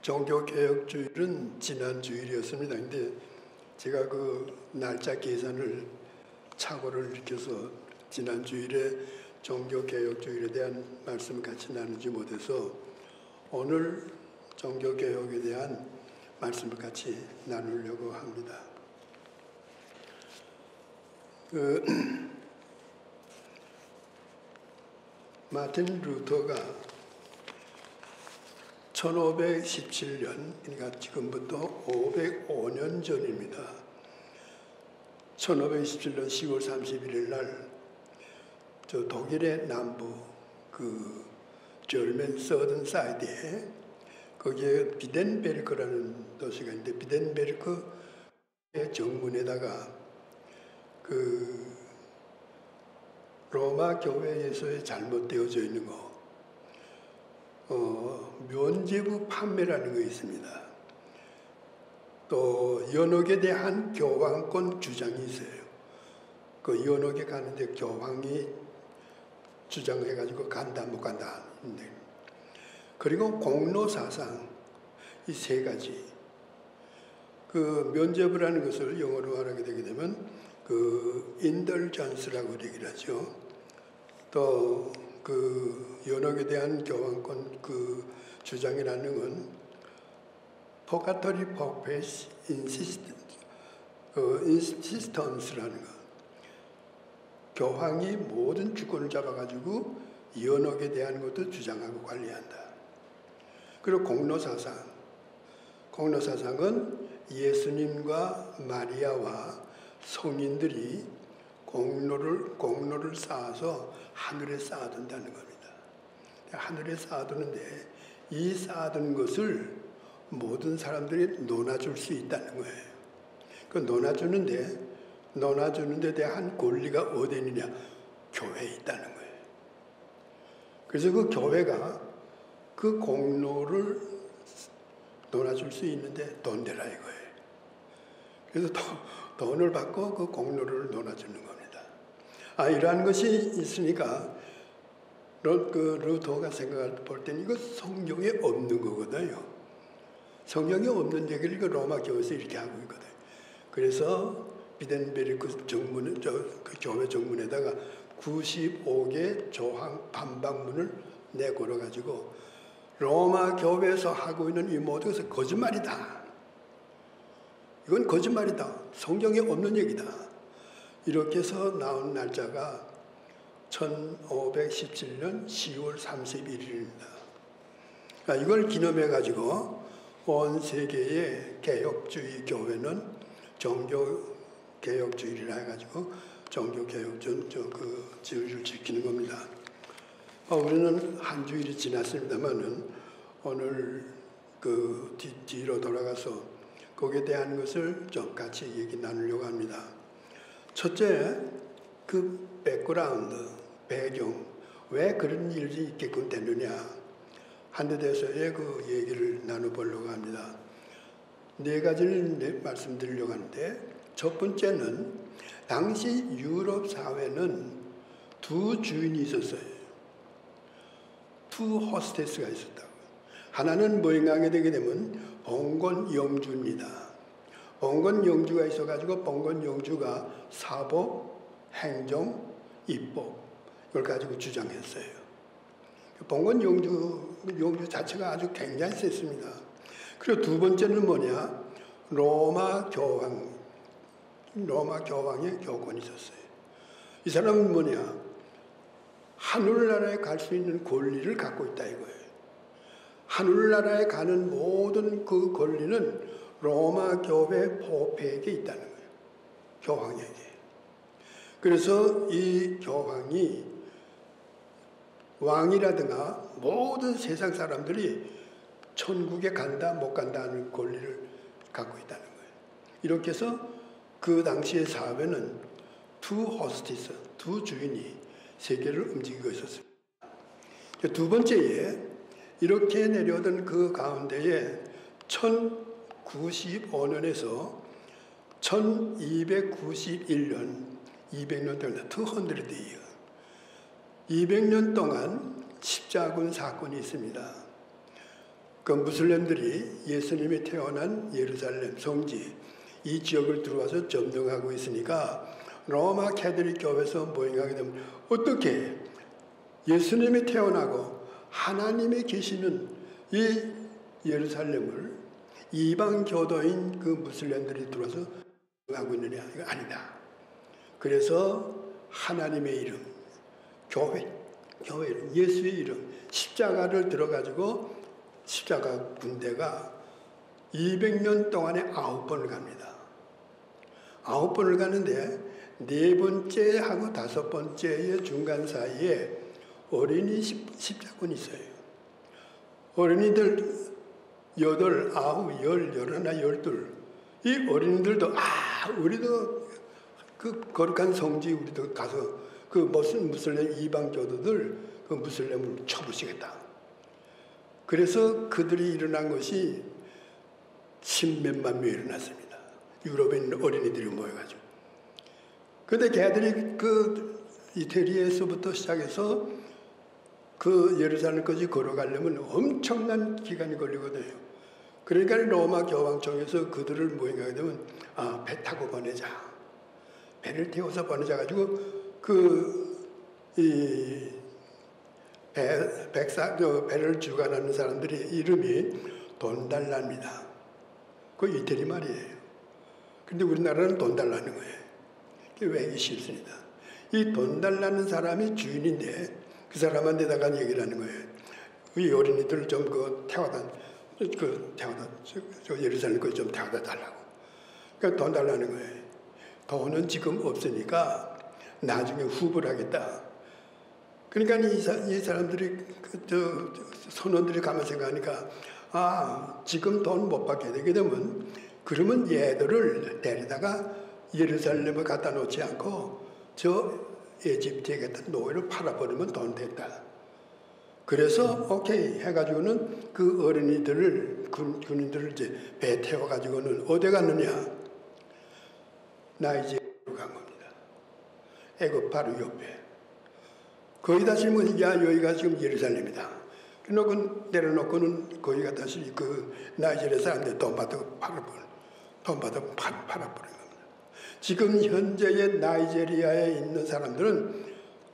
종교개혁주일은 지난 주일이었습니다. 근데 제가 그 날짜 계산을 착오를 일으켜서 지난 주일에 종교개혁주일에 대한 말씀을 같이 나누지 못해서 오늘 종교개혁에 대한 말씀을 같이 나누려고 합니다. 마틴 루터가 1517년, 그러니까 지금부터 505년 전입니다. 1517년 10월 31일 날, 저 독일의 남부, 그 절맨 서든 사이드에, 거기에 비덴베르크라는 도시가 있는데, 비덴베르크의 정문에다가 그 로마 교회에서의 잘못되어져 있는 거, 면죄부 판매라는 거 있습니다. 또 연옥에 대한 교황권 주장이 있어요. 그 연옥에 가는데 교황이 주장해가지고 간다 못 간다 하는데, 그리고 공로사상, 이 세 가지. 그 면죄부라는 것을 영어로 말하게 되게 되면 그 indulgence라고 얘기를 하죠. 또 그 연옥에 대한 교황권 그 주장이라는 건 포카토리 포페스 인시스턴스라는 것. 교황이 모든 주권을 잡아가지고 연옥에 대한 것도 주장하고 관리한다. 그리고 공로사상. 공로사상은 예수님과 마리아와 성인들이 공로를 쌓아서 하늘에 쌓아둔다는 겁니다. 하늘에 쌓아두는데 이 쌓아둔 것을 모든 사람들이 논아줄 수 있다는 거예요. 그 논아주는데 대한 권리가 어디 있느냐? 교회에 있다는 거예요. 그래서 그 교회가 그 공로를 논아줄 수 있는데 돈 내라 이거예요. 그래서 돈을 받고 그 공로를 논아주는 겁니다. 이러한 것이 있으니까 루터가 생각할 볼 때는 이거 성경에 없는 거거든요. 성경에 없는 얘기를 로마 교회에서 이렇게 하고 있거든요. 그래서 비덴베르크 정문, 그 교회 정문에다가 95개 조항 반박문을 내걸어가지고 로마 교회에서 하고 있는 이 모든 것은 거짓말이다. 이건 거짓말이다. 성경에 없는 얘기다. 이렇게 해서 나온 날짜가 1517년 10월 31일입니다. 이걸 기념해가지고 온 세계의 개혁주의 교회는 종교개혁주의라 해가지고 종교개혁주의 주의를 지키는 겁니다. 우리는 한 주일이 지났습니다만은 오늘 그 뒤로 돌아가서 거기에 대한 것을 좀 같이 얘기 나누려고 합니다. 첫째, 그 백그라운드, 배경, 왜 그런 일이 있게끔 되느냐 하는 데 대해서의 그 얘기를 나눠보려고 합니다. 네 가지를 말씀드리려고 하는데, 첫 번째는 당시 유럽 사회는 두 주인이 있었어요. 투 호스테스가 있었다고. 하나는 뭐인가 되게 되면 봉건 영주입니다. 봉건 영주가 있어가지고 봉건 영주가 사법, 행정, 입법 이걸 가지고 주장했어요. 봉건 영주 자체가 아주 굉장히 셌습니다. 그리고 두 번째는 뭐냐? 로마 교황의 교권이 있었어요. 이 사람은 뭐냐? 하늘나라에 갈 수 있는 권리를 갖고 있다 이거예요. 하늘나라에 가는 모든 그 권리는 로마 교회 포페에게 있다는 거예요. 교황에게. 그래서 이 교황이 왕이라든가 모든 세상 사람들이 천국에 간다 못 간다 하는 권리를 갖고 있다는 거예요. 이렇게 해서 그 당시의 사회는 투 호스티스, 두 주인이 세계를 움직이고 있었습니다. 두 번째에 이렇게 내려오던 그 가운데에 1095년에서 1291년 200년 동안 200year 200년 동안 십자군 사건이 있습니다. 그 무슬림들이 예수님이 태어난 예루살렘 성지 이 지역을 들어와서 점령하고 있으니까 로마 캐톨릭 교회에서 모임하게 되면 어떻게 예수님이 태어나고 하나님이 계시는 이 예루살렘을 이방 교도인 그 무슬림들이 들어와서 하고 있느냐? 이거 아니다. 그래서 하나님의 이름, 교회 이름, 예수의 이름, 십자가를 들어가지고 십자가 군대가 200년 동안에 9번을 갑니다. 9번을 가는데 4번째하고 5번째의 중간 사이에 어린이 십자군이 있어요. 어린이들 8, 9, 10, 11, 12. 이 어린이들도 우리도 그 거룩한 성지 우리도 가서 그 무슬림 이방 교도들 그 무슬림을 쳐부시겠다. 그래서 그들이 일어난 것이 10몇만 명이 일어났습니다. 유럽에 있는 어린이들이 모여가지고. 근데 걔들이 그 이태리에서부터 시작해서 그 예루살렘까지 걸어가려면 엄청난 기간이 걸리거든요. 그러니까 로마 교황청에서 그들을 모임하게 되면 배 타고 보내자. 배를 태워서 보내자 가지고 배를 주관하는 사람들의 이름이 돈달라입니다. 그 이태리 말이에요. 근데 우리나라는 돈 달라는 거예요. 외기 쉽습니다. 이 돈 달라는 사람이 주인인데 그 사람한테다가 얘기를 하는 거예요. 이 어린이들 좀 태워다 예루살렘까지 좀 태워다 달라고. 그러니까 돈 달라는 거예요. 돈은 지금 없으니까 나중에 후보를 하겠다. 그러니까 이 사람들이 선원들이 가만 생각하니까 지금 돈 못 받게 되게 되면 그러면 얘들을 데리다가 예루살렘에 갖다 놓지 않고 저 에집트에 갖다 노예를 팔아버리면 돈 된다. 그래서 오케이 해가지고는 그 어린이들을 군인들을 이제 배 태워가지고는 어디 갔느냐? 나이지리아로 간 겁니다. 애굽 바로 옆에. 거기다 지금 여기가 지금 예루살렘이다. 내려놓고는 거기가 다시 그 나이지리아 사람들 돈 받고 팔아버린 겁니다. 지금 현재의 나이지리아에 있는 사람들은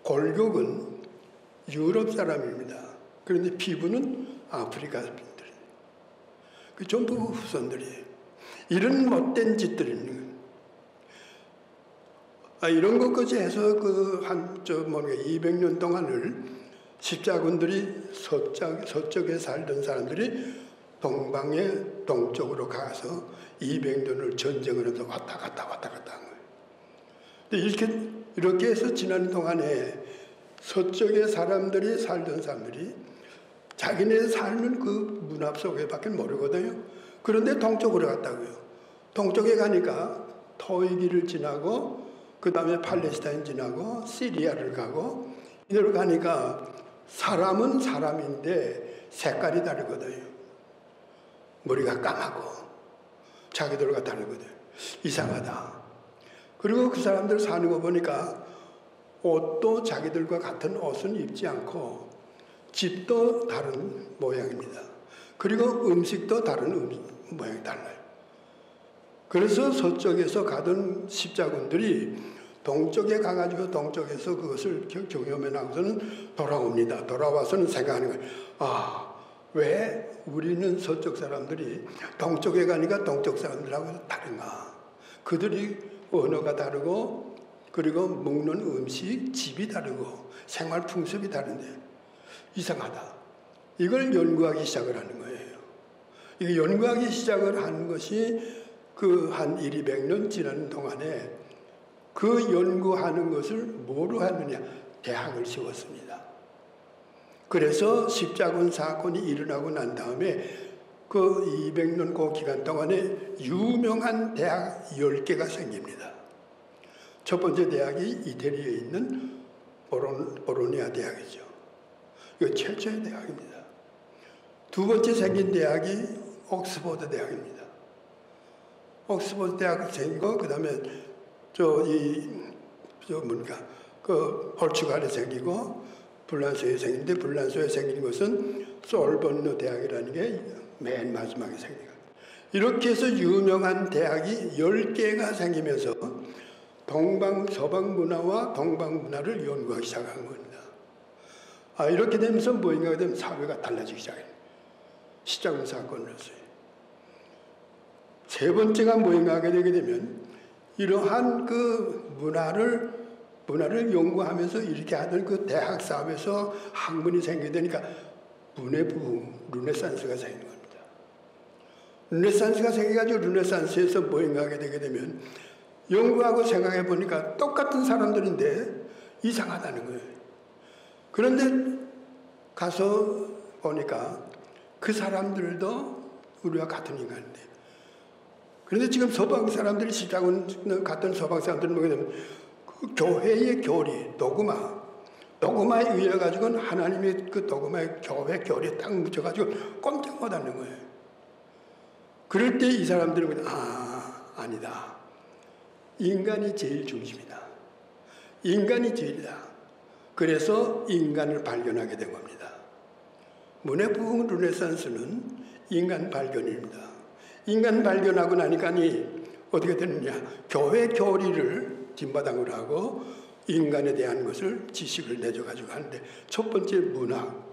골격은 유럽 사람입니다. 그런데 피부는 아프리카 사람들. 그 전부 후손들이에요. 이런 못된 짓들이 있는 거예요. 이런 것까지 해서 200년 동안을 십자군들이 서쪽에 살던 사람들이 동쪽으로 가서 200년을 전쟁을 하면서 왔다 갔다 한 거예요. 근데 이렇게 해서 지난 동안에 서쪽에 살던 사람들이 자기네 삶은 그 문 앞 속에 밖에 모르거든요. 그런데 동쪽으로 갔다고요. 동쪽에 가니까 터이기를 지나고 그 다음에 팔레스타인 지나고 시리아를 가고 이대로 가니까 사람은 사람인데 색깔이 다르거든요. 머리가 까맣고 자기들과 다르거든요. 이상하다. 그리고 그 사람들 사는 거 보니까 옷도 자기들과 같은 옷은 입지 않고 집도 다른 모양입니다. 그리고 음식도 다른 모양이 달라요. 그래서 서쪽에서 가던 십자군들이 동쪽에 가가지고 동쪽에서 그것을 경험해나고서는 돌아옵니다. 돌아와서는 생각하는 거예요. 왜 우리는 서쪽 사람들이 동쪽에 가니까 동쪽 사람들하고 다른가? 그들이 언어가 다르고 그리고 먹는 음식, 집이 다르고 생활 풍습이 다른데 이상하다. 이걸 연구하기 시작을 하는 거예요. 이거 연구하기 시작을 하는 것이 그 한 200년 지나는 동안에 그 연구하는 것을 뭐로 하느냐? 대학을 세웠습니다. 그래서 십자군 사건이 일어나고 난 다음에 그 200년 그 기간 동안에 유명한 대학 10개가 생깁니다. 첫 번째 대학이 이태리에 있는 보로니아 대학이죠. 이거 최초의 대학입니다. 두 번째 생긴 대학이 옥스퍼드 대학입니다. 옥스퍼드 대학이 생기고 그 다음에 그 포르투갈에 생기고 불란서에 생긴데 불란서에 생긴 것은 솔본노 대학이라는 게 맨 마지막에 생긴 거예요. 이렇게 해서 유명한 대학이 10개가 생기면서 동방 서방 문화와 동방 문화를 연구하기 시작한 겁니다. 이렇게 되면서 뭐인가 되면 사회가 달라지기 시작해요. 시작은 사건으로서요. 세 번째가 뭐인가 하게 되게 되면 이러한 그 문화를 연구하면서 이렇게 하던 그 대학 사업에서 학문이 생기게 되니까 문해부흥, 르네상스가 생긴 겁니다. 르네상스가 생겨가지고 르네상스에서 뭐인가 하게 되게 되면 연구하고 생각해 보니까 똑같은 사람들인데 이상하다는 거예요. 그런데 가서 보니까 그 사람들도 우리와 같은 인간인데, 그런데 지금 서방 사람들이 시작은 같은 서방 사람들은 뭐게 되면 그 교회의 교리, 도그마에 의해 가지고는 하나님의 그 도그마의 교회 교리에 딱 묻혀가지고 꼼짝 못하는 거예요. 그럴 때 이 사람들은 아니다. 인간이 제일 중심이다. 인간이 제일이다. 그래서 인간을 발견하게 된 겁니다. 문해부흥 르네상스는 인간 발견입니다. 인간 발견하고 나니까니 어떻게 되느냐? 교회 교리를 뒷바탕으로 하고 인간에 대한 것을 지식을 내줘가지고 하는데, 첫 번째 문학,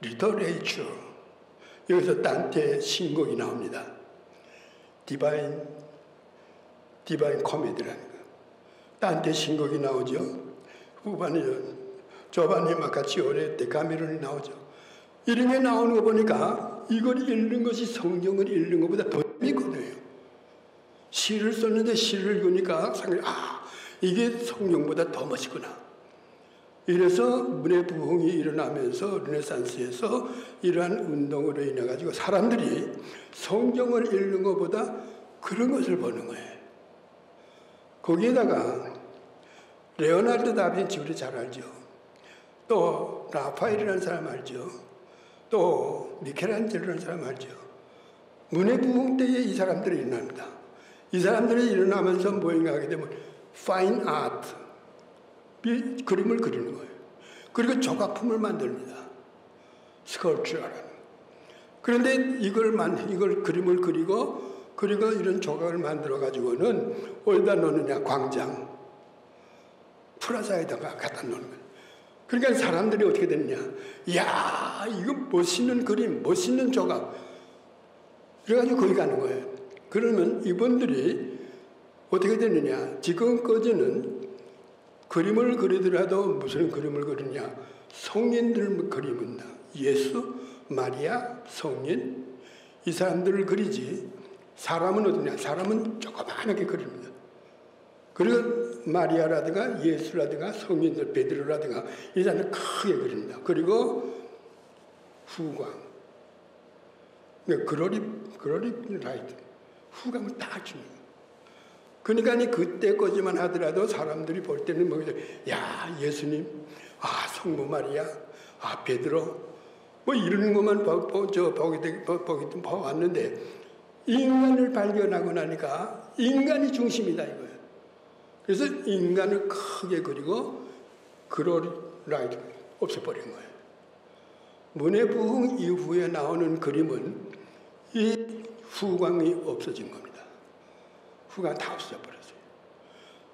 리터레이처. 여기서 단테의 신곡이 나옵니다. 디바인 코미디라는 거. 단테 신곡이 나오죠. 후반에 조바니 마카치오레 데카메론이 나오죠. 이런 게 나오는 거 보니까 이걸 읽는 것이 성경을 읽는 것보다 더 재밌거든요. 시를 썼는데 시를 읽으니까 상당히 이게 성경보다 더 멋있구나. 이래서 문해부흥이 일어나면서 르네상스에서 이러한 운동으로 인해 가지고 사람들이 성경을 읽는 것보다 그런 것을 보는 거예요. 거기에다가 레오나르도 다빈치 우리 잘 알죠. 또 라파엘이라는 사람 알죠. 또 미켈란젤로라는 사람 알죠. 문해부흥 때에 이 사람들이 일어납니다. 이 사람들이 일어나면서 뭐인가 하게 되면 파인 아트, 그림을 그리는 거예요. 그리고 조각품을 만듭니다. 스컬처라는. 그런데 이걸 그림을 그리고 이런 조각을 만들어 가지고는 어디다 놓느냐? 광장, 프라자에다가 갖다 놓는 거예요. 그러니까 사람들이 어떻게 됐냐? 이야, 이거 멋있는 그림, 멋있는 조각. 그래가지고 거기 가는 거예요. 그러면 이분들이 어떻게 되느냐? 지금까지는 그림을 그리더라도 무슨 그림을 그리냐? 성인들 그림은 예수, 마리아, 성인 이 사람들을 그리지, 사람은 어떠냐? 사람은 조그마하게 그립니다. 그리고 마리아라든가 예수라든가 성인들 베드로라든가 이 사람들 크게 그립니다. 그리고 후광, 그로리 라이트, 후광을 딱 줍니다. 그러니까 그때까지만 하더라도 사람들이 볼 때는 뭐, 야, 예수님, 성모 마리아, 베드로, 뭐 이런 것만 보기 봐왔는데, 인간을 발견하고 나니까 인간이 중심이다 이거예요. 그래서 인간을 크게 그리고 그로리 라이트 없애버린 거예요. 문해부흥 이후에 나오는 그림은 이 후광이 없어진 겁니다. 후광 다 없어져 버렸어요.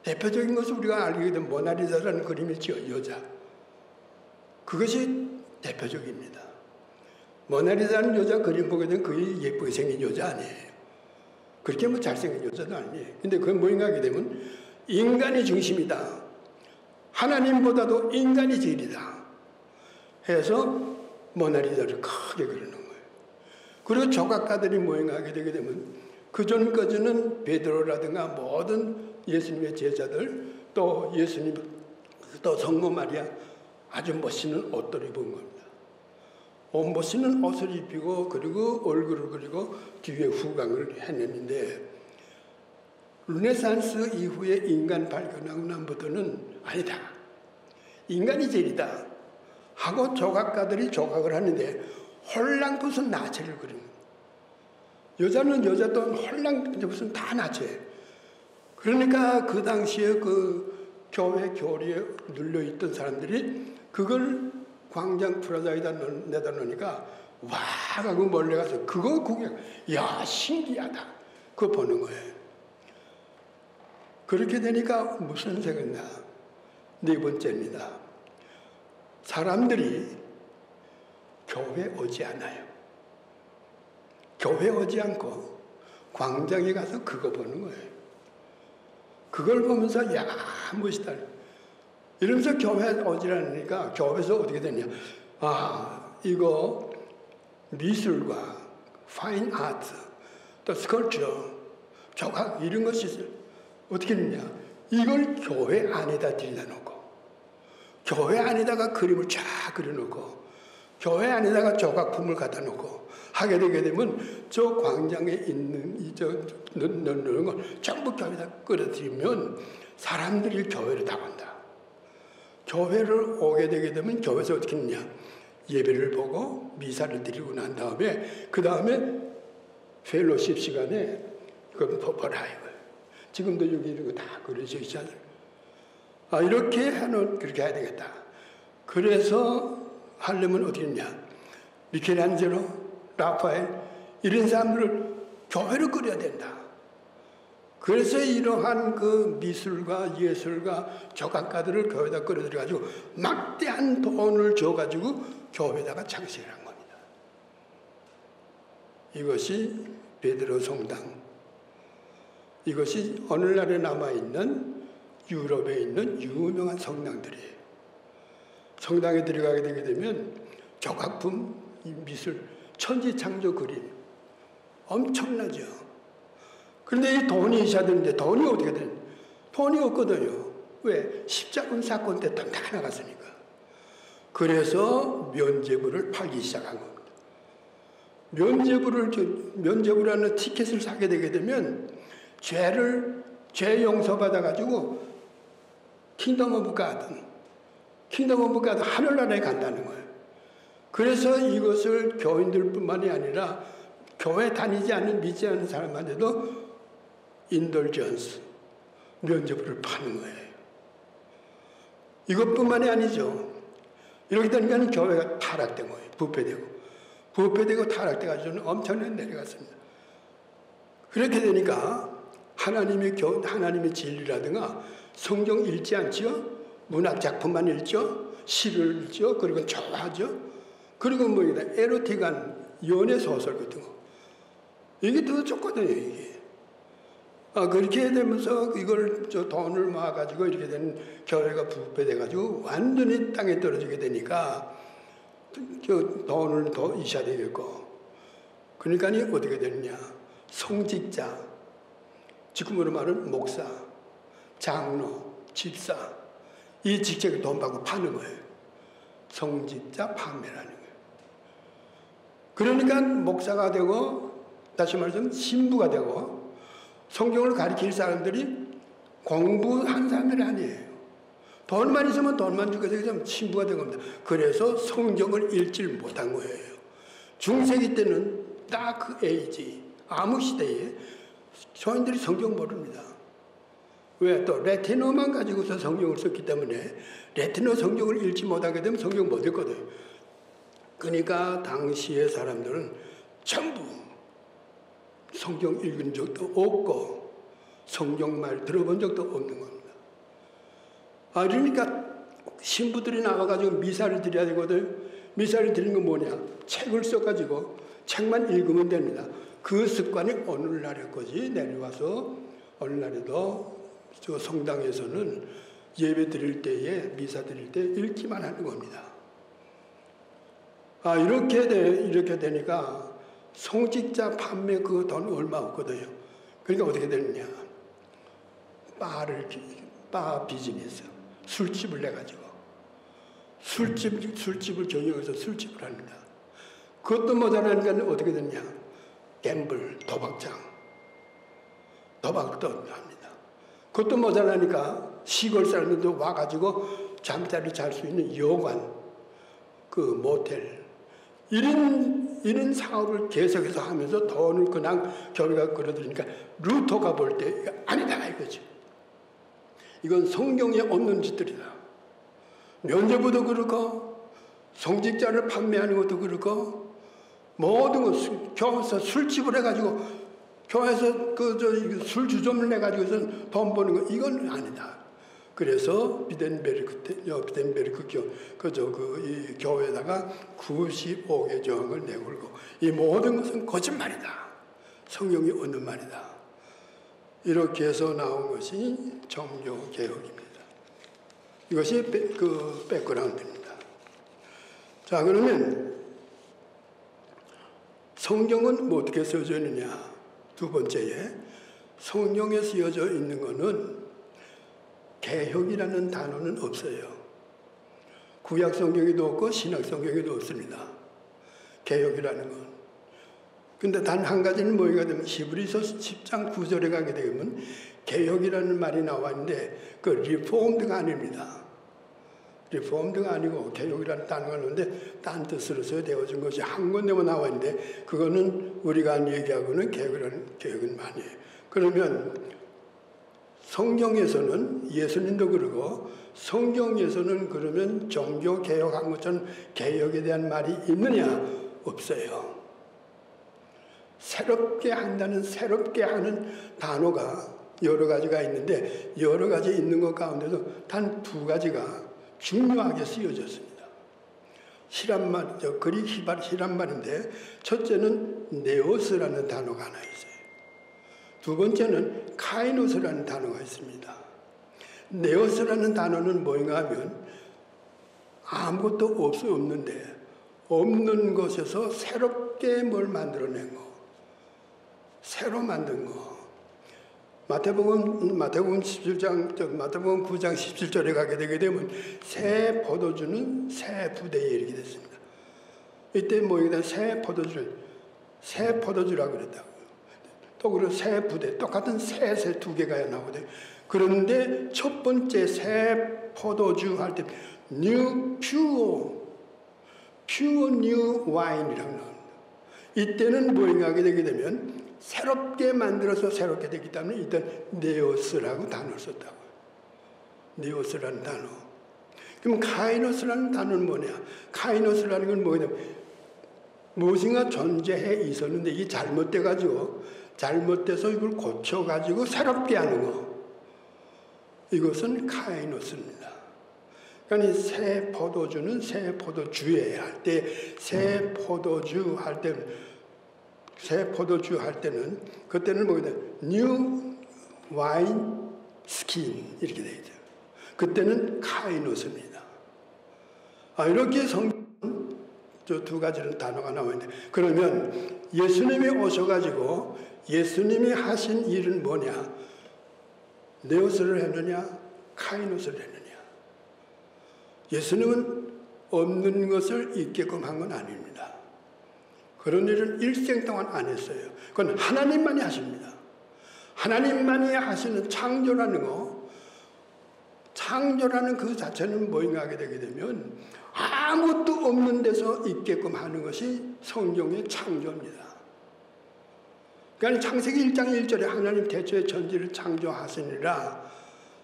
대표적인 것은 우리가 알게 된 모나리자라는 그림이죠. 여자. 그것이 대표적입니다. 모나리자는 여자 그림 보게 되면 거의 예쁘게 생긴 여자 아니에요. 그렇게 뭐 잘생긴 여자도 아니에요. 근데 그건 뭐인가 하게 되면 인간이 중심이다. 하나님보다도 인간이 제일이다. 해서 모나리자를 크게 그리는 거예요. 그리고 조각가들이 뭐인가 하게 되게 되면 그전까지는 베드로라든가 모든 예수님의 제자들, 또 예수님, 또 성모 마리아 아주 멋있는 옷을 입은 겁니다. 멋있는 옷을 입히고 그리고 얼굴을 그리고 뒤에 후광을 해냈는데, 르네상스 이후에 인간 발견하고 난부터는 아니다. 인간이 제일이다. 하고 조각가들이 조각을 하는데 홀랑벗은 나체를 그리는 거예요. 여자는 여자도 홀랑벗은 다 나체. 그러니까 그 당시에 그 교회 교리에 눌려있던 사람들이 그걸 광장 프라자에다 내다 놓으니까 와 하고 멀리 가서 그거 구경, 야 신기하다 그거 보는 거예요. 그렇게 되니까 무슨 생각이냐. 네 번째입니다. 사람들이 교회 오지 않아요. 교회 오지 않고 광장에 가서 그거 보는 거예요. 그걸 보면서 야 멋있다 이러면서 교회 오지 않으니까 교회에서 어떻게 되냐. 아 이거 미술과 파인 아트 또 스컬처 조각 이런 것이 어떻게 했냐. 이걸 교회 안에다 들여다 놓고 교회 안에다가 그림을 쫙 그려놓고 교회 안에다가 조각품을 갖다 놓고 하게 되게 되면 저 광장에 있는 넣는 걸 전부 교회에다 끌어들이면 사람들이 교회를 다 온다. 교회를 오게 되게 되면 교회에서 어떻게 했냐. 예배를 보고 미사를 드리고 난 다음에 그 다음에 펠로십 시간에 그걸 보라 이거예요. 지금도 여기 이런 거 다 그려져 있잖아요. 아 이렇게 하는 그렇게 해야 되겠다. 그래서 하려면 어떻게 했냐. 미켈란젤로, 라파엘 이런 사람들을 교회로 끌어야 된다. 그래서 이러한 그 미술가, 예술가, 조각가들을 교회에다 끌어들여가지고 막대한 돈을 줘가지고 교회에다가 장식을 한 겁니다. 이것이 베드로 성당. 이것이 오늘날에 남아있는 유럽에 있는 유명한 성당들이에요. 성당에 들어가게 되게 되면 조각품, 미술, 천지창조 그림 엄청나죠. 그런데 이 돈이 있어야 되는데 돈이 어떻게 되냐. 돈이 없거든요. 왜? 십자군 사건 때 다 나갔으니까. 그래서 면죄부를 팔기 시작한 겁니다. 면죄부라는 티켓을 사게 되게 되면 죄 용서받아가지고 킹덤 오브 가든 하늘나라에 간다는 거예요. 그래서 이것을 교인들뿐만이 아니라 교회 다니지 않는 믿지 않는 사람한테도 인돌전스 면죄부를 파는 거예요. 이것뿐만이 아니죠. 이렇게 되니까 교회가 타락된 거예요. 부패되고 타락돼가지고 엄청나게 내려갔습니다. 그렇게 되니까 하나님의 진리라든가 성경 읽지 않죠? 문학 작품만 읽죠? 시를 읽죠? 그리고 좋아하죠? 그리고 에로틱한 연애 소설 같은 거. 이게 더 좋거든요, 이게. 그렇게 되면서 이걸 돈을 모아가지고 이렇게 된 교회가 부패돼가지고 완전히 땅에 떨어지게 되니까 돈을 더 있어야 되겠고. 그러니까 어떻게 되느냐. 성직자, 지금으로 말하면 목사, 장로, 집사, 이 직책을 돈 받고 파는 거예요. 성직자 판매라는 거예요. 그러니까 목사가 되고, 다시 말해서 신부가 되고, 성경을 가르칠 사람들이 공부한 사람들이 아니에요. 돈만 있으면 돈만 주게 되면 신부가 된 겁니다. 그래서 성경을 읽질 못한 거예요. 중세기 때는 딱 그 에이지, 아무 시대에 소인들이 성경 모릅니다. 왜? 또 라틴어만 가지고서 성경을 썼기 때문에 라틴어 성경을 읽지 못하게 되면 성경 못 읽거든요. 그러니까 당시의 사람들은 전부 성경 읽은 적도 없고 성경말 들어본 적도 없는 겁니다. 그러니까 신부들이 나와가지고 미사를 드려야 되거든요. 미사를 드리는 건 뭐냐? 책을 써가지고 책만 읽으면 됩니다. 그 습관이 오늘날에까지 내려와서 오늘날에도 저 성당에서는 예배 드릴 때에 미사 드릴 때 읽기만 하는 겁니다. 이렇게 되니까 성직자 판매 그 돈 얼마 없거든요. 그러니까 어떻게 되느냐. 바 비즈니스, 술집을 내가지고 술집을 경영해서 술집을 합니다. 그것도 모자라니까 어떻게 되냐. 갬블, 도박도 합니다. 그것도 모자라니까 시골 사람들도 와가지고 잠자리 잘 수 있는 여관, 그 모텔, 이런 사업을 계속해서 하면서 돈을 그냥 교회가 끌어들이니까 루터가 볼 때 아니다 이거지. 이건 성경에 없는 짓들이다. 면죄부도 그렇고 성직자를 판매하는 것도 그렇고 모든 것 교회에서 술집을 해가지고 교회에서 술 주점을 해가지고선 돈 버는 거 이건 아니다. 그래서 비덴베르크 이 교회에다가 95개 조항을 내걸고 이 모든 것은 거짓말이다. 성경이 없는 말이다. 이렇게 해서 나온 것이 종교 개혁입니다. 이것이 그 백그라운드입니다. 자, 그러면 성경은 뭐 어떻게 쓰여져 있느냐? 두 번째에 성경에 쓰여져 있는 것은 개혁이라는 단어는 없어요. 구약 성경에도 없고 신약 성경에도 없습니다. 개혁이라는 건. 근데 단 한 가지는 뭐가 되면 히브리서 10장 9절에 가게 되면 개혁이라는 말이 나왔는데 그 리폼드가 아닙니다. 리폼드가 아니고 개혁이라는 단어가 나오는데 딴 뜻으로서 되어진 것이 한 군데만 나와 있는데 그거는 우리가 얘기하고는 개혁은 아니에요. 그러면 성경에서는 예수님도 그러고 성경에서는 그러면 종교 개혁한 것처럼 개혁에 대한 말이 있느냐? 없어요. 새롭게 한다는 새롭게 하는 단어가 여러 가지가 있는데 여러 가지 있는 것 가운데서 단 두 가지가 중요하게 쓰여졌습니다. 히란말, 그릭 히란말인데 첫째는 네오스라는 단어가 하나 있어요. 두 번째는 카이노스라는 단어가 있습니다. 네오스라는 단어는 뭐인가 하면 아무것도 없는데 없는 것에서 새롭게 뭘 만들어낸 거, 새로 만든 거. 마태복음 17장, 마태복음 9장 17절에 가게 되게 되면 새 포도주는 새 부대에 이르게 됐습니다. 이때 뭐이다 새 포도주라고 그랬다고. 또 그리고 새 부대, 똑같은 새 두 개가 나오거든요. 그런데 첫 번째 새 포도주 할 때 new pure new wine이라고 나옵니다. 이때는 뭐인가 하게 되게 되면 새롭게 만들어서 새롭게 되기 때문에 일단 네오스라고 단어를 썼다고. 네오스라는 단어. 그럼 카이노스라는 단어는 뭐냐? 카이노스라는 건 뭐냐면 무엇인가 존재해 있었는데 이게 잘못돼서 이걸 고쳐가지고 새롭게 하는 거. 이것은 카이노스입니다. 그러니까 새 포도주는 새 포도주에 할 때, 새 포도주 할 때는 그때는 뭐냐? New wine skin 이렇게 되어 있죠. 그때는 카이노스입니다. 이렇게 성경 저 두 가지는 단어가 나와 있는데 그러면 예수님이 오셔가지고 예수님이 하신 일은 뭐냐? 네오스를 했느냐? 카이노스를 했느냐? 예수님은 없는 것을 있게끔 한 건 아닙니다. 그런 일은 일생 동안 안 했어요. 그건 하나님만이 하십니다. 하나님만이 하시는 창조라는 거, 창조라는 그 자체는 뭐인가 하게 되게 되면 아무것도 없는 데서 있게끔 하는 것이 성경의 창조입니다. 그러니까 창세기 1장 1절에 하나님 태초에 천지를 창조하시니라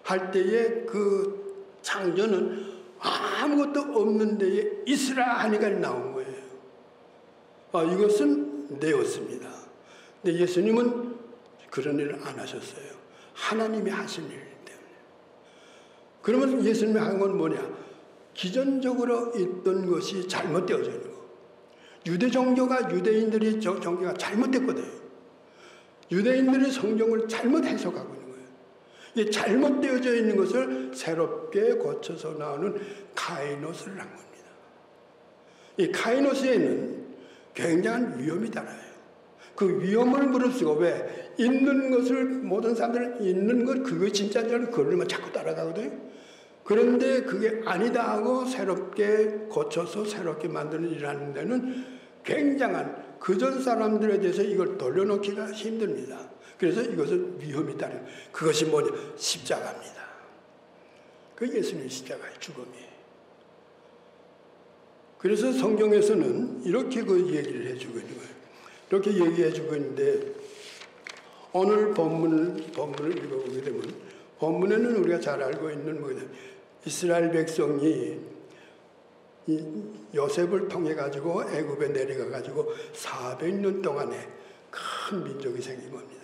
할 때에 그 창조는 아무것도 없는 데에 있으라 하니까 나온 거예요. 이것은 네오스입니다. 근데 예수님은 그런 일을 안 하셨어요. 하나님이 하신 일이기 때문에. 그러면 예수님이 한 건 뭐냐? 기존적으로 있던 것이 잘못되어져 있는 거. 유대 종교가 유대인들이 종교가 잘못됐거든요. 유대인들이 성경을 잘못 해석하고 있는 거예요. 이 잘못되어져 있는 것을 새롭게 고쳐서 나오는 카이노스를 한 겁니다. 이 카이노스에는 굉장한 위험이 달아요. 그 위험을 무릅쓰고 왜? 있는 것을 모든 사람들은 있는 것 그거 진짜인 줄 알고 그걸만 자꾸 따라가거든요. 그런데 그게 아니다 하고 새롭게 고쳐서 새롭게 만드는 일을 하는 데는 굉장한 그전 사람들에 대해서 이걸 돌려놓기가 힘듭니다. 그래서 이것은 위험이 따른 그것이 뭐냐? 십자가입니다. 그 예수님의 십자가의 죽음이에요. 그래서 성경에서는 이렇게 그 얘기를 해주고 있는 거예요. 이렇게 얘기해주고 있는데 오늘 본문을 읽어보게 되면 본문에는 우리가 잘 알고 있는 뭐냐? 이스라엘 백성이 이 요셉을 통해 가지고 애굽에 내려가 가지고 400년 동안에 큰 민족이 생긴 겁니다.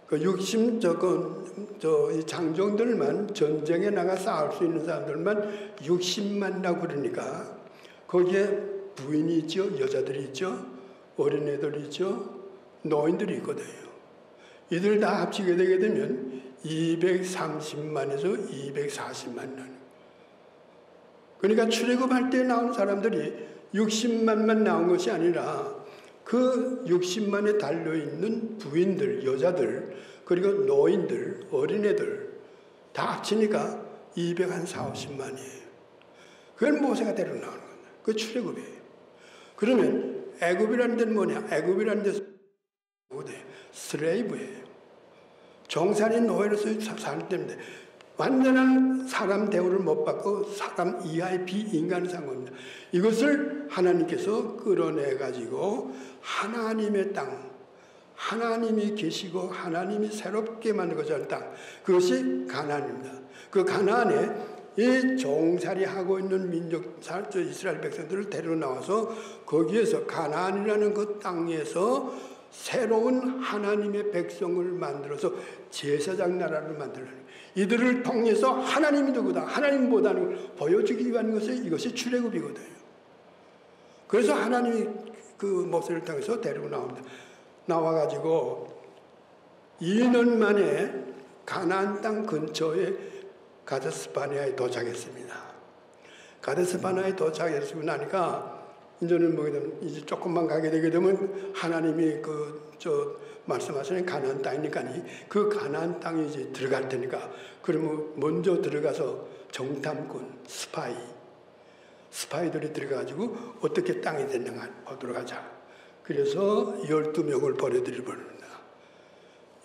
그 이 장정들만 전쟁에 나가 싸울 수 있는 사람들만 60만이라고 그러니까 거기에 부인이 있죠, 여자들이 있죠, 어린애들이 있죠, 노인들이 있거든요. 이들 다 합치게 되게 되면 230만에서 240만. 그러니까 출애굽할 때 나온 사람들이 60만만 나온 것이 아니라 그 60만에 달려있는 부인들, 여자들, 그리고 노인들, 어린애들 다 합치니까 240만이에요. 그걸 모세가 데려 나오는 겁니다. 그 출애굽이에요. 그러면 애굽이라는 데는 뭐냐? 애굽이라는 데는 슬레이브예요. 종살인 노예로서 살 때인데 완전한 사람 대우를 못 받고 사람 이하의 비인간을 산 겁니다. 이것을 하나님께서 끌어내가지고 하나님의 땅, 하나님이 계시고 하나님이 새롭게 만든 것을 땅, 그것이 가나안입니다. 그 가나안에 이 종살이하고 있는 민족, 이스라엘 백성들을 데리고 나와서 거기에서 가나안이라는 그 땅에서 새로운 하나님의 백성을 만들어서 제사장 나라를 만들어요. 이들을 통해서 하나님이 누구다, 하나님보다는 걸 보여주기 위한 것이 이것이 출애굽이거든요. 그래서 하나님이 그 모세를 통해서 데리고 나옵니다. 나와가지고 2년 만에 가나안 땅 근처에 가데스바네아에 도착했습니다. 가데스바네아에 도착했으고 나니까 이제는 이제 조금만 가게 되게 되면 하나님이 말씀하시는 가나안 땅이니까 그 가나안 땅에 이제 들어갈 테니까 그러면 먼저 들어가서 정탐꾼, 스파이들이 들어가가지고 어떻게 땅이 됐는가 보도록 하자. 그래서 12명을 보내드리버립니다.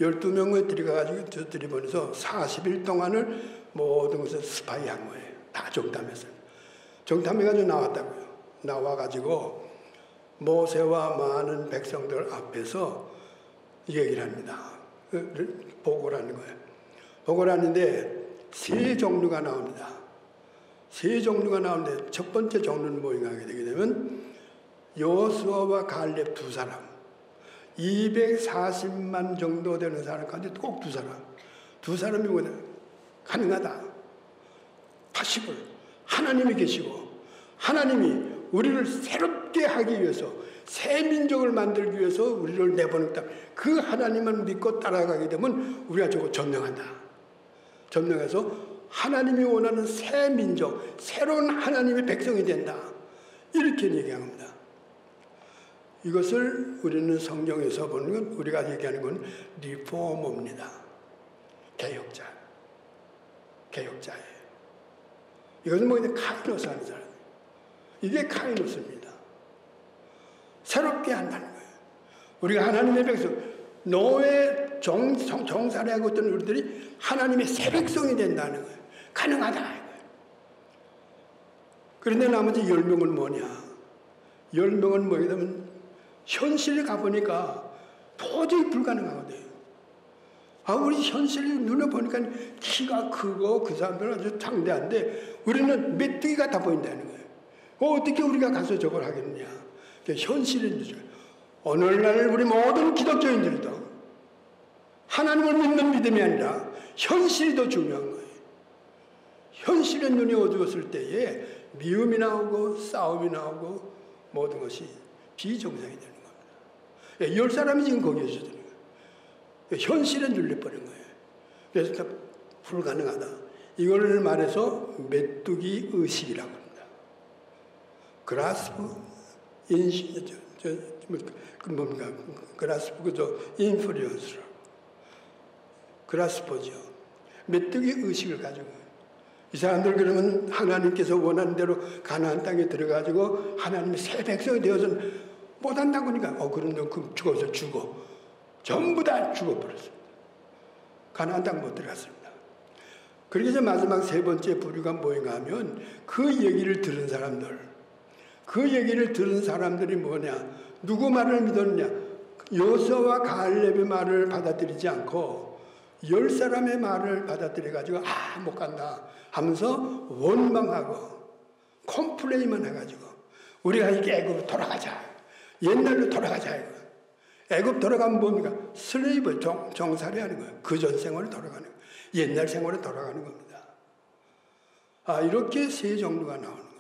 12명을 들어가가지고 들이보내서 40일 동안을 모든 것을 스파이한 거예요. 다 정탐했어요. 정탐해가지고 나왔다고요. 나와가지고 모세와 많은 백성들 앞에서 얘기를 합니다. 보고를 하는 거예요. 보고를 하는데 세 종류가 나옵니다. 세 종류가 나오는데 첫 번째 종류는 뭐인가 하게 되게 되면 여호수아와 갈렙 두 사람, 240만 정도 되는 사람 가운데 꼭 두 사람이 뭐냐? 가능하다. 80을 하나님이 계시고 하나님이 우리를 새롭게 하기 위해서 새 민족을 만들기 위해서 우리를 내보냈다. 그 하나님만 믿고 따라가게 되면 우리가 저거 점령한다. 점령해서 하나님이 원하는 새 민족, 새로운 하나님의 백성이 된다. 이렇게 얘기합니다. 이것을 우리는 성경에서 보는 건 우리가 얘기하는 건 리포머입니다. 개혁자예요. 이것은 뭐냐? 카이노스 하는 사람. 이게 카이노스입니다. 새롭게 한다는 거예요. 우리가 하나님의 백성, 노예 종살이하고 있던 우리들이 하나님의 새 백성이 된다는 거예요. 가능하다. 그런데 나머지 10명은 뭐냐? 10명은 뭐냐면 현실에 가보니까 도저히 불가능하거든요. 우리 현실이 눈에 보니까 키가 크고 그 사람들은 아주 장대한데 우리는 메뚜기 같아 보인다는 거예요. 어떻게 우리가 가서 저걸 하겠느냐. 현실은 오늘날 우리 모든 기독교인들도 하나님을 믿는 믿음이 아니라 현실이 더 중요한 거예요. 현실의 눈이 어두웠을 때에 미움이 나오고 싸움이 나오고 모든 것이 비정상이 되는 겁니다. 10사람이 지금 거기에 있어야 되는 거예요. 현실에 눌려버린 거예요. 그래서 불가능하다. 이걸 말해서 메뚜기 의식이라고 합니다. 그라스프 인플루언스로 그라스퍼죠. 메뚜기 의식을 가지고 이 사람들 그러면 하나님께서 원하는 대로 가나안 땅에 들어가지고 하나님의 새 백성이 되어서는 못한다고 하니까 그럼 죽어서 죽어. 전부 다 죽어버렸습니다. 가나안 땅 못 들어갔습니다. 그렇게 이제 마지막 세 번째 부류가 뭐인가 하면 그 얘기를 들은 사람들이 뭐냐? 누구 말을 믿었느냐? 여호수아와 갈렙의 말을 받아들이지 않고 10사람의 말을 받아들여가지고 못 간다 하면서 원망하고 컴플레인만 해가지고 우리가 이게 애굽으로 돌아가자. 옛날로 돌아가자. 이거. 애굽 돌아가면 뭡니까? 슬레이브 정살이 하는 거예요. 그전 생활을 돌아가는 거예요. 옛날 생활에 돌아가는 겁니다. 이렇게 세 종류가 나오는 거예요.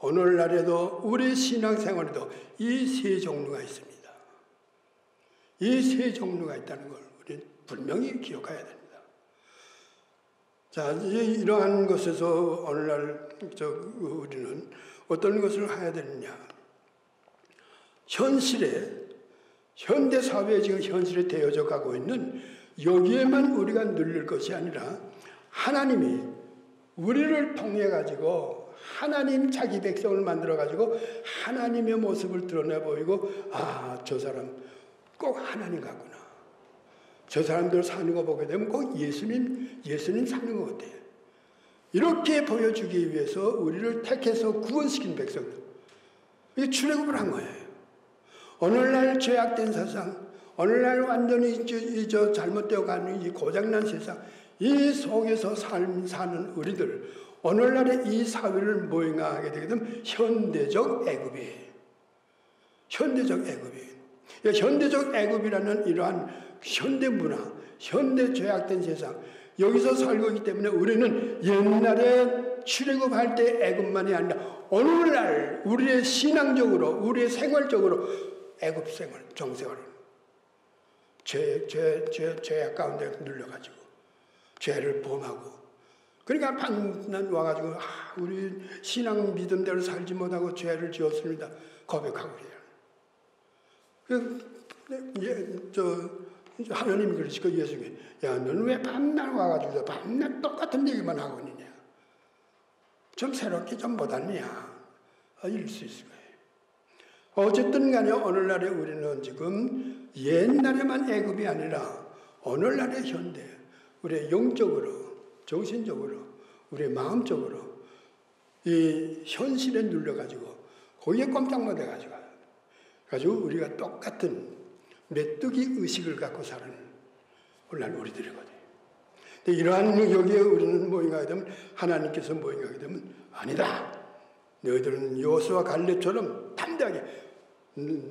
오늘날에도 우리 신앙생활에도 이 세 종류가 있습니다. 이 세 종류가 있다는 걸 우리는 분명히 기억해야 됩니다. 자, 이러한 것에서 오늘날 우리는 어떤 것을 해야 되느냐? 현대 사회에 지금 현실에 되어져 가고 있는 여기에만 우리가 누릴 것이 아니라 하나님이 우리를 통해 가지고 하나님 자기 백성을 만들어 가지고 하나님의 모습을 드러내 보이고 저 사람 꼭 하나님 같구나. 저 사람들 사는 거 보게 되면 꼭 예수님 사는 것 같아요. 이렇게 보여주기 위해서 우리를 택해서 구원시킨 백성들. 이게 출애굽을 한 거예요. 오늘날 죄악된 세상, 오늘날 완전히 잘못되어 가는 이 고장난 세상, 이 속에서 사는 우리들, 오늘날의 이 사회를 모형하게 되게 되면 현대적 애굽이에요. 현대적 애굽이에요. 현대적 애굽이라는 이러한 현대 문화, 현대 죄악된 세상, 여기서 살고 있기 때문에 우리는 옛날에 출애굽할 때 애굽만이 아니라 오늘날 우리의 신앙적으로, 우리의 생활적으로 애굽 생활, 정생활을 죄악 가운데 눌려가지고 죄를 범하고 그러니까 반난 와가지고 우리 신앙 믿음대로 살지 못하고 죄를 지었습니다. 고백하고 그래요. 하나님이 그러시고 예수님이 야 너는 왜 밤날 와가지고 밤날 똑같은 얘기만 하고 있느냐. 좀 새롭게 좀 못하느냐. 이럴 수 있을 거예요. 어쨌든 간에 오늘날에 우리는 지금 옛날에만 애굽이 아니라 오늘날의 현대, 우리의 영적으로, 정신적으로, 우리의 마음적으로 이 현실에 눌려가지고 거기에 꼼짝 못해가지고 우리가 똑같은 메뚜기 의식을 갖고 사는 오늘날 우리들이거든요. 근데 이러한 여기에 우리는 모임하게 되면 하나님께서 모임하게 되면 아니다. 너희들은 여호수아 갈렙처럼 담대하게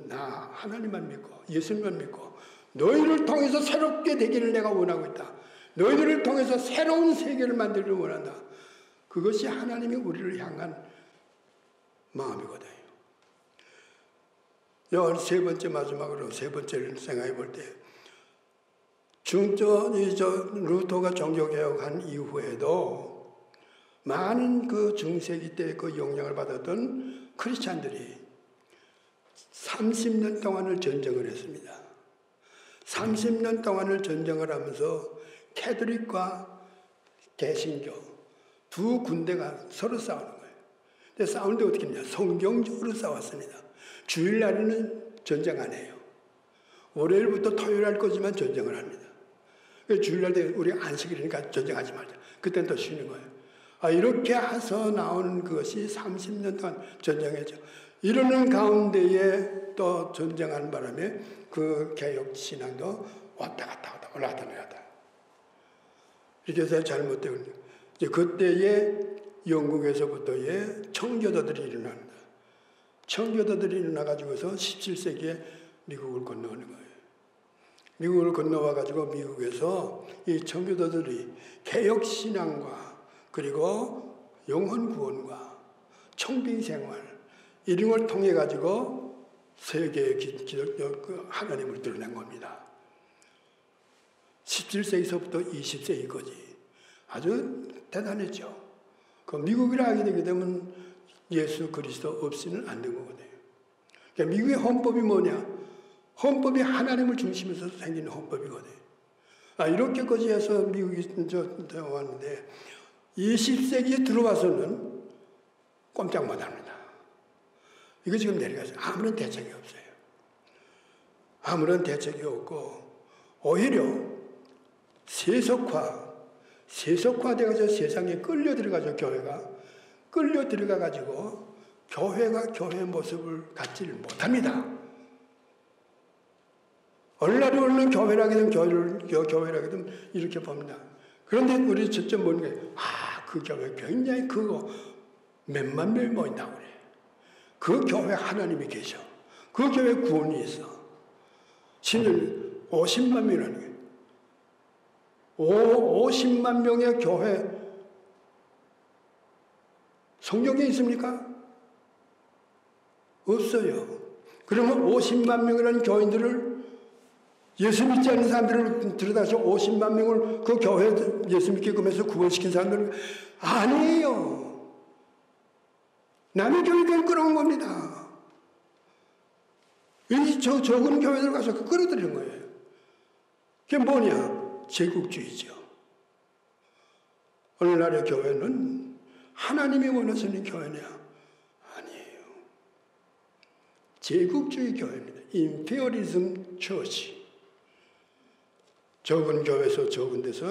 나 하나님만 믿고 예수님만 믿고 너희를 통해서 새롭게 되기를 내가 원하고 있다. 너희들을 통해서 새로운 세계를 만들기를 원한다. 그것이 하나님이 우리를 향한 마음이거든요. 세 번째 마지막으로 세 번째를 생각해 볼 때 루터가 종교개혁한 이후에도 많은 그 중세기 때 그 영향을 받았던 크리스찬들이 30년 동안을 전쟁을 했습니다. 30년 동안을 전쟁을 하면서 캐톨릭과 개신교 두 군대가 서로 싸우는 거예요. 근데 싸우는데 어떻게 했냐? 성경적으로 싸웠습니다. 주일날에는 전쟁 안 해요. 월요일부터 토요일 할 거지만 전쟁을 합니다. 주일날 때 우리 안식일이니까 전쟁하지 말자. 그때는 또 쉬는 거예요. 이렇게 해서 나오는 것이 30년 동안 전쟁했죠. 이러는 가운데에 또 전쟁하는 바람에 그 개혁 신앙도 왔다 갔다 올라갔다 내렸다. 이렇게 해서 잘못되고 이제 그때에 영국에서부터의 청교도들이 일어납니다. 청교도들이 일어나가지고서 17세기에 미국을 건너오는 거예요. 미국을 건너와가지고 미국에서 이 청교도들이 개혁신앙과 그리고 영혼구원과 청빙생활 이런 걸 통해가지고 세계의 하나님을 드러낸 겁니다. 17세기서부터 20세기까지 아주 대단했죠. 그 미국이라 하게 되게 되면 예수 그리스도 없이는 안 된 거거든요. 그러니까 미국의 헌법이 뭐냐? 헌법이 하나님을 중심에서 생긴 헌법이거든요. 이렇게까지 해서 미국이 왔는데 20세기에 들어와서는 꼼짝 못합니다. 이거 지금 내려가서 아무런 대책이 없어요. 아무런 대책이 없고 오히려 세속화돼가지고 세상에 끌려 들어가죠. 교회가 끌려 들어가가지고 교회가 교회의 모습을 갖지를 못합니다. 오늘날에 오는 교회라게 되면 교회라게 되면 이렇게 봅니다. 그런데 우리 첫째 보는 게 그 교회 굉장히 크고 몇만 명이 모인다고 그래. 그 교회 하나님이 계셔. 그 교회 구원이 있어. 신은 50만 명이라는 거예요. 50만 명의 교회 성경에 있습니까? 없어요. 그러면 50만 명이라는 교인들을 예수 믿지 않는 사람들을 들여다서 50만 명을 그 교회 예수 믿게끔 해서 구원시킨 사람들은 아니에요. 남의 교회를 끌어온 겁니다. 저 적은 교회들 가서 끌어들이는 거예요. 그게 뭐냐? 제국주의죠. 오늘날의 교회는 하나님이 원하시는 교회냐? 아니에요. 제국주의 교회입니다. 임페리즘 처치. 적은 교회에서 적은 데서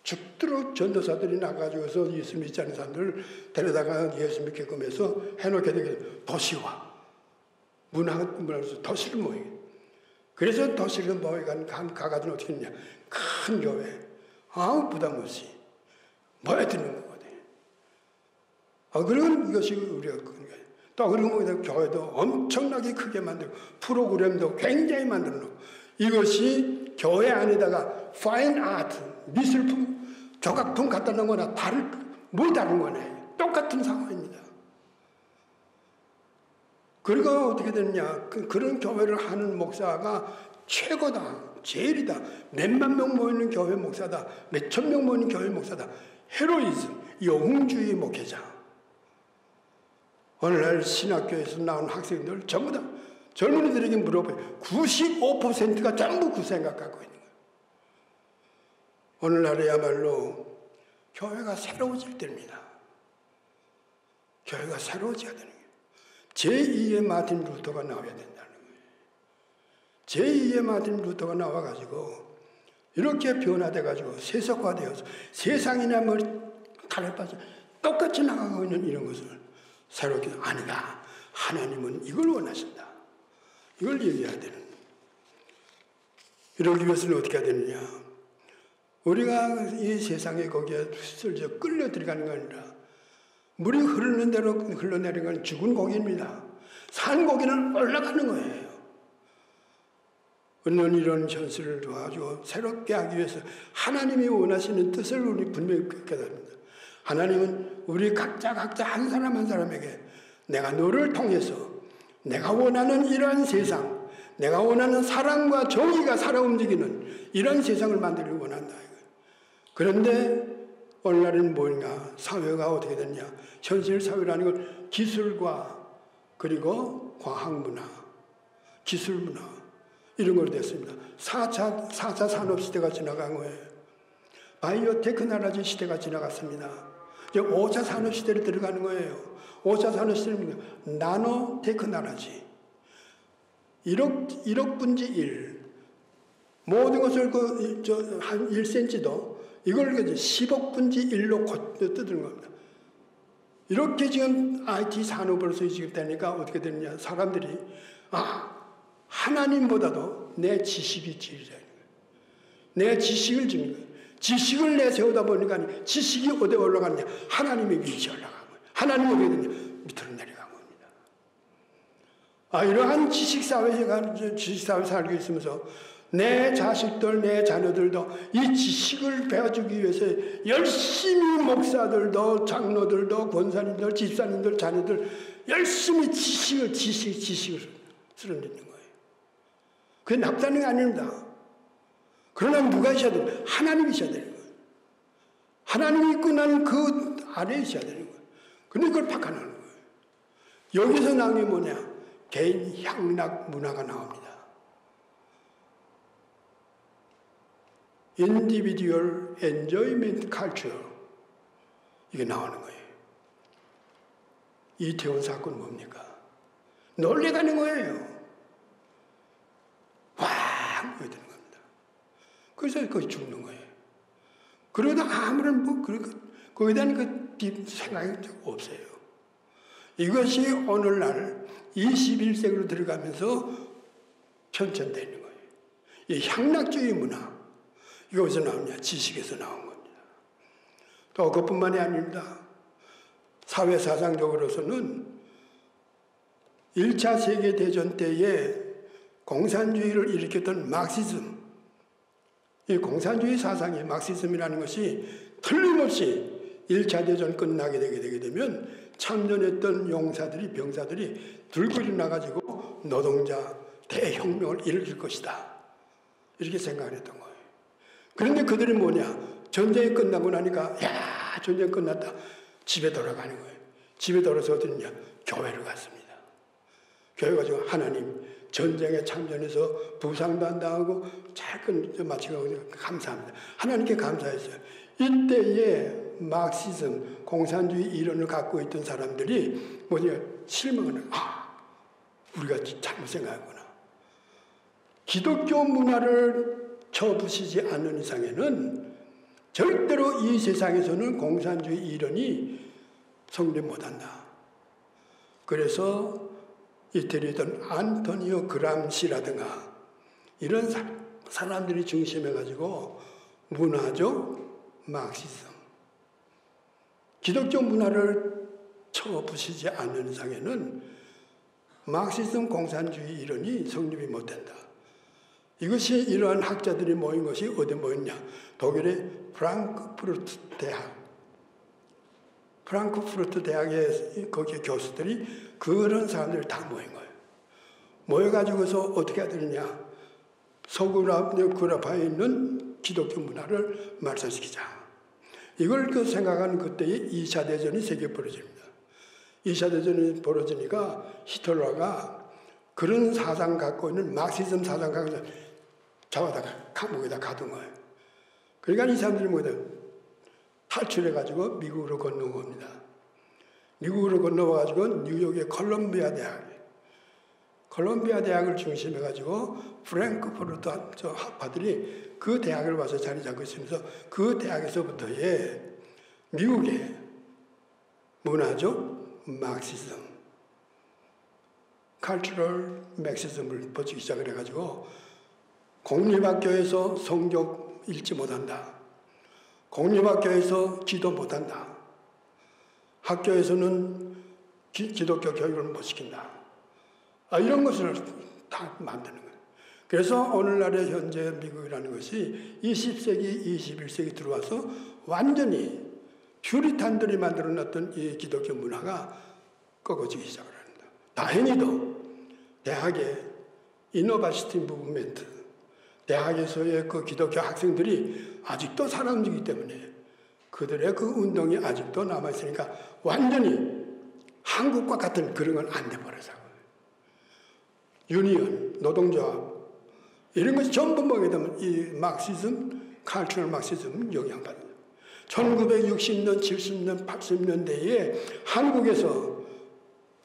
죽도록 전도사들이 나가지고서 예수 믿지 않는 사람들을 데려다가 예수 믿게끔 해서 해놓게 되게 도시화. 문화에서 도시를 모이게. 그래서 도시를 가가지고 어떻게 했냐. 큰 교회. 아무 부담 없이 모여드는 거거든요. 그런 이것이 우리가 그런 거예요. 또 그리고 교회도 엄청나게 크게 만들고 프로그램도 굉장히 만들어 놓고 이것이 교회 안에다가 파인 아트, 미술품, 조각품 갖다 놓은 거나 뭘 다른 거네. 똑같은 상황입니다. 그리고 어떻게 되느냐. 그런 교회를 하는 목사가 최고다. 제일이다. 몇만 명 모이는 교회 목사다. 몇천 명 모이는 교회 목사다. 헤로이즘, 영웅주의 목회자. 오늘날 신학교에서 나온 학생들 전부 다 젊은이들에게 물어봐요. 95%가 전부 그 생각 갖고 있는 거예요. 오늘날에야말로 교회가 새로워질 때입니다. 교회가 새로워져야 되는 거예요. 제2의 마틴 루터가 나와야 된다는 거예요. 제2의 마틴 루터가 나와가지고 이렇게 변화돼가지고 세속화되어서 세상이나 머리 칼에 빠져 똑같이 나가고 있는 이런 것을 새롭게 아니다. 하나님은 이걸 원하신다. 이걸 얘기해야 되는 거예요. 이러기 위해서는 어떻게 해야 되느냐. 우리가 이 세상에 거기에 슬쩍 끌려 들어가는 게 아니라 물이 흐르는 대로 흘러내리는 건 죽은 고기입니다. 산 고기는 올라가는 거예요. 우리는 이런 현실을 도와주고 새롭게 하기 위해서 하나님이 원하시는 뜻을 우리 분명히 깨닫습니다. 하나님은 우리 각자 한 사람 한 사람에게 내가 너를 통해서 내가 원하는 이러한 세상, 내가 원하는 사랑과 정의가 살아 움직이는 이런 세상을 만들기 원한다. 그런데 오늘날은 뭔가 사회가 어떻게 됐냐. 현실 사회라는 건 기술과 그리고 과학문화, 기술문화 이런 걸로 됐습니다. 4차 산업시대가 지나간 거예요. 바이오 테크놀로지 시대가 지나갔습니다. 이제 5차 산업시대로 들어가는 거예요. 5차 산업시대는 나노 테크놀로지. 1억 분지 1. 모든 것을 한 1cm도 이걸 10억 분지 1로 뜯는 겁니다. 이렇게 지금 IT 산업으로서 지금 되니까 어떻게 되느냐. 사람들이 하나님보다도 내 지식이 지리라는 거예요. 내 지식을 주는 거예요. 지식을 내세우다 보니까 지식이 어디에 올라가느냐. 하나님의 위치에 올라가는 거예요. 하나님은 어디에 되느냐. 밑으로 내려간 겁니다. 이러한 지식사회에 살고 있으면서 내 자식들, 내 자녀들도 이 지식을 배워주기 위해서 열심히 목사들도, 장로들도, 권사님들, 집사님들, 자녀들 열심히 지식을 쓰러내는 거예요. 그게 나쁘다는 게 아닙니다. 그러나 누가 있어야 돼요? 하나님이 있어야 되는 거예요. 하나님이 있고 나는 그 아래에 있어야 되는 거예요. 근데 그걸 박아내는 거예요. 여기서 나온 게 뭐냐? 개인 향락 문화가 나옵니다. Individual Enjoyment Culture 이게 나오는 거예요. 이태원 사건 뭡니까? 놀래가는 거예요. 확 보여드는 겁니다. 그래서 거기 죽는 거예요. 그러다 아무런 거기에 대한 생각이 없어요. 이것이 오늘날 21세기로 들어가면서 편찬되는 거예요. 이 향락주의 문화 이거 어디서 나오냐? 지식에서 나온 겁니다. 또 그것뿐만이 아닙니다. 사회사상적으로서는 1차 세계대전 때에 공산주의를 일으켰던 막시즘, 이 공산주의 사상의 막시즘이라는 것이 틀림없이 1차 대전 끝나게 되게 되면 참전했던 용사들이, 병사들이 들고 일어나가지고 노동자 대혁명을 일으킬 것이다. 이렇게 생각을 했던 거예요. 그런데 그들이 뭐냐? 전쟁이 끝나고 나니까 야, 전쟁 끝났다. 집에 돌아가는 거예요. 집에 돌아서 어디냐? 교회를 갔습니다. 교회 가지고 하나님 전쟁에 참전해서 부상도 안 당하고 잘 마치고 감사합니다. 하나님께 감사했어요. 이때에 막시즘, 공산주의 이론을 갖고 있던 사람들이 뭐냐? 실망을 해요. 우리가 잘못 생각했구나. 기독교 문화를 쳐부시지 않는 이상에는 절대로 이 세상에서는 공산주의 이론이 성립 못한다. 그래서 이태리던 안토니오 그람시라든가 이런 사람들이 중심해가지고 문화적 막시즘, 기독교 문화를 쳐부시지 않는 이상에는 막시즘 공산주의 이론이 성립이 못된다. 이것이 이러한 학자들이 모인 것이 어디 모였냐? 독일의 프랑크푸르트 대학. 프랑크푸르트 대학의 거기 교수들이 그런 사람들이 다 모인 거예요. 모여가지고서 어떻게 해야 되느냐? 서구라파에 있는 기독교 문화를 말살시키자. 이걸 생각하는 그때에 2차 대전이 세계에 벌어집니다. 2차 대전이 벌어지니까 히틀러가 그런 사상 갖고 있는 막시즘 사상 갖고 있는 잡아다가 감옥에다 가둔 거예요. 그러니까 이 사람들이 뭐냐? 탈출해가지고 미국으로 건너온 겁니다. 미국으로 건너와가지고 뉴욕의 콜롬비아 대학을 중심해가지고 프랑크푸르트 학파들이 그 대학을 와서 자리 잡고 있으면서 그 대학에서부터의 미국의 문화적 막시즘, 칼처럴 막시즘을 퍼지기 시작을 해가지고 공립학교에서 성적 읽지 못한다. 공립학교에서 기도 못한다. 학교에서는 기독교 교육을 못 시킨다. 이런 것을 다 만드는 거예요. 그래서 오늘날의 현재 미국이라는 것이 20세기, 21세기 들어와서 완전히 퓨리탄들이 만들어놨던 이 기독교 문화가 꺾어지기 시작을 합니다. 다행히도 대학의 이노바시티 무브멘트, 대학에서의 그 기독교 학생들이 아직도 살아움직이기 때문에 그들의 그 운동이 아직도 남아있으니까 완전히 한국과 같은 그런 건 안 돼버려서 유니언, 노동조합 이런 것이 전부 뭐게 되면 이 막시즘, 칼처럴 막시즘 영향받아요. 1960년, 70년, 80년대에 한국에서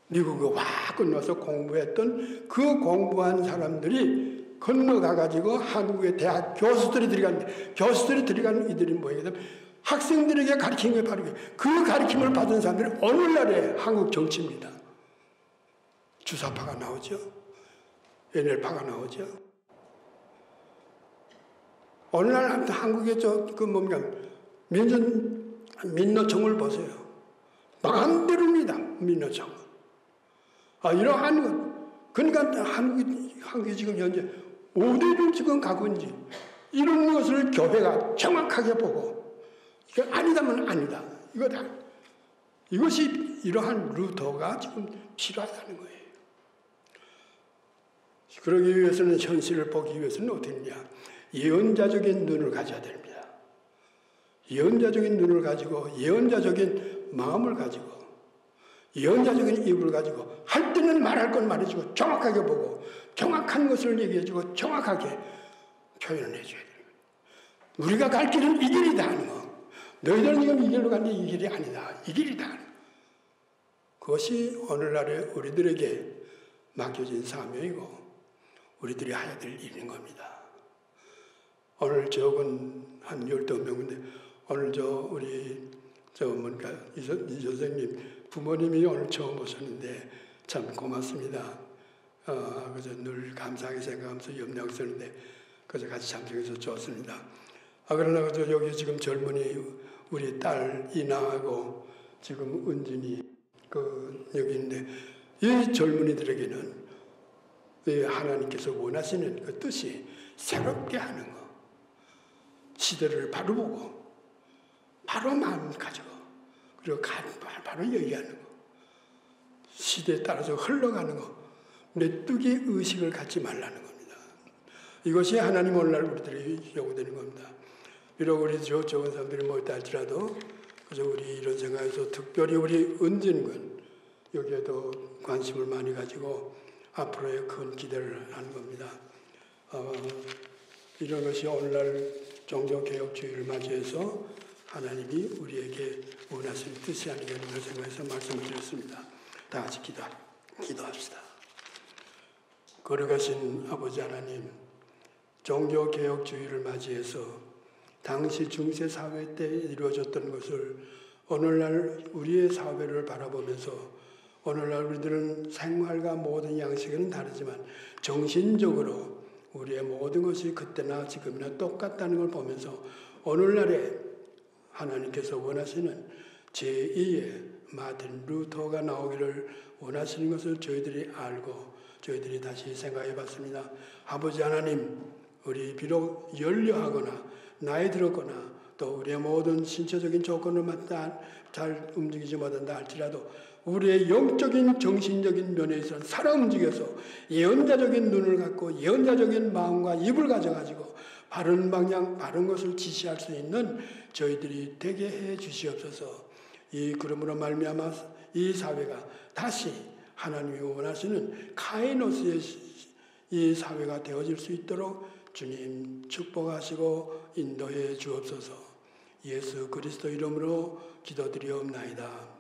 미국에 와 건너서 공부했던 그 공부한 사람들이 건너가가지고 한국의 대학 교수들이 들어가는 이들이 뭐예요? 학생들에게 가르친 게 바로 그 가르침을 받은 사람들이 오늘날의 한국 정치입니다. 주사파가 나오죠. NL파가 나오죠. 오늘날 한국의 민노총을 보세요. 마음대로입니다. 민노총. 이러한 것. 그러니까 한국이 지금 현재 어디를 지금 가고 있는지 이런 것을 교회가 정확하게 보고 이게 아니다면 아니다. 이거다. 이것이 이러한 루터가 지금 필요하다는 거예요. 그러기 위해서는 현실을 보기 위해서는 어떻게 했냐. 예언자적인 눈을 가져야 됩니다. 예언자적인 눈을 가지고 예언자적인 마음을 가지고 예언자적인 입을 가지고 할 때는 말할 건 말해주고 정확하게 보고 정확한 것을 얘기해주고 정확하게 표현을 해줘야 돼요. 우리가 갈 길은 이 길이다 하는 거. 너희들은 지금 이 길로 가는데 이 길이 아니다. 이 길이다. 그것이 오늘날의 우리들에게 맡겨진 사명이고 우리들이 해야 될 일인 겁니다. 오늘 적은 한 12명인데 오늘 이 선생님 부모님이 오늘 처음 오셨는데 참 고맙습니다. 그래서 늘 감사하게 생각하면서 염려하고 있었는데 그래서 같이 참석해서 좋습니다. 그러나 여기 지금 젊은이 우리 딸 이나하고 지금 은진이 여기 있는데 이 젊은이들에게는 하나님께서 원하시는 그 뜻이 새롭게 하는 거, 시대를 바로 보고 바로 마음 가지고 그리고 바로 얘기하는 거, 시대에 따라서 흘러가는 거, 메뚜기 의식을 갖지 말라는 겁니다. 이것이 하나님 오늘날 우리들이 요구되는 겁니다. 비록 우리 적은 사람들이 모였다 할지라도 그래서 우리 이런 생각에서 특별히 우리 은진군 여기에도 관심을 많이 가지고 앞으로의 큰 기대를 하는 겁니다. 이런 것이 오늘날 종교개혁주의를 맞이해서 하나님이 우리에게 원하시는 뜻이 아니겠는가 생각해서 말씀을 드렸습니다. 다 같이 기도합시다. 거룩하신 아버지 하나님, 종교개혁주의를 맞이해서 당시 중세사회 때 이루어졌던 것을 오늘날 우리의 사회를 바라보면서 오늘날 우리들은 생활과 모든 양식은 다르지만 정신적으로 우리의 모든 것이 그때나 지금이나 똑같다는 걸 보면서 오늘날에 하나님께서 원하시는 제2의 마틴 루터가 나오기를 원하시는 것을 저희들이 알고 저희들이 다시 생각해 봤습니다. 아버지 하나님, 우리 비록 연료하거나 나이 들었거나 또 우리의 모든 신체적인 조건을 맞다 잘 움직이지 못한다 할지라도 우리의 영적인 정신적인 면에 있어서 살아 움직여서 예언자적인 눈을 갖고 예언자적인 마음과 입을 가져가지고 바른 방향, 바른 것을 지시할 수 있는 저희들이 되게 해 주시옵소서. 그러므로 말미암아 이 사회가 다시 하나님이 원하시는 카이노스의 이 사회가 되어질 수 있도록 주님 축복하시고 인도해 주옵소서. 예수 그리스도 이름으로 기도드리옵나이다.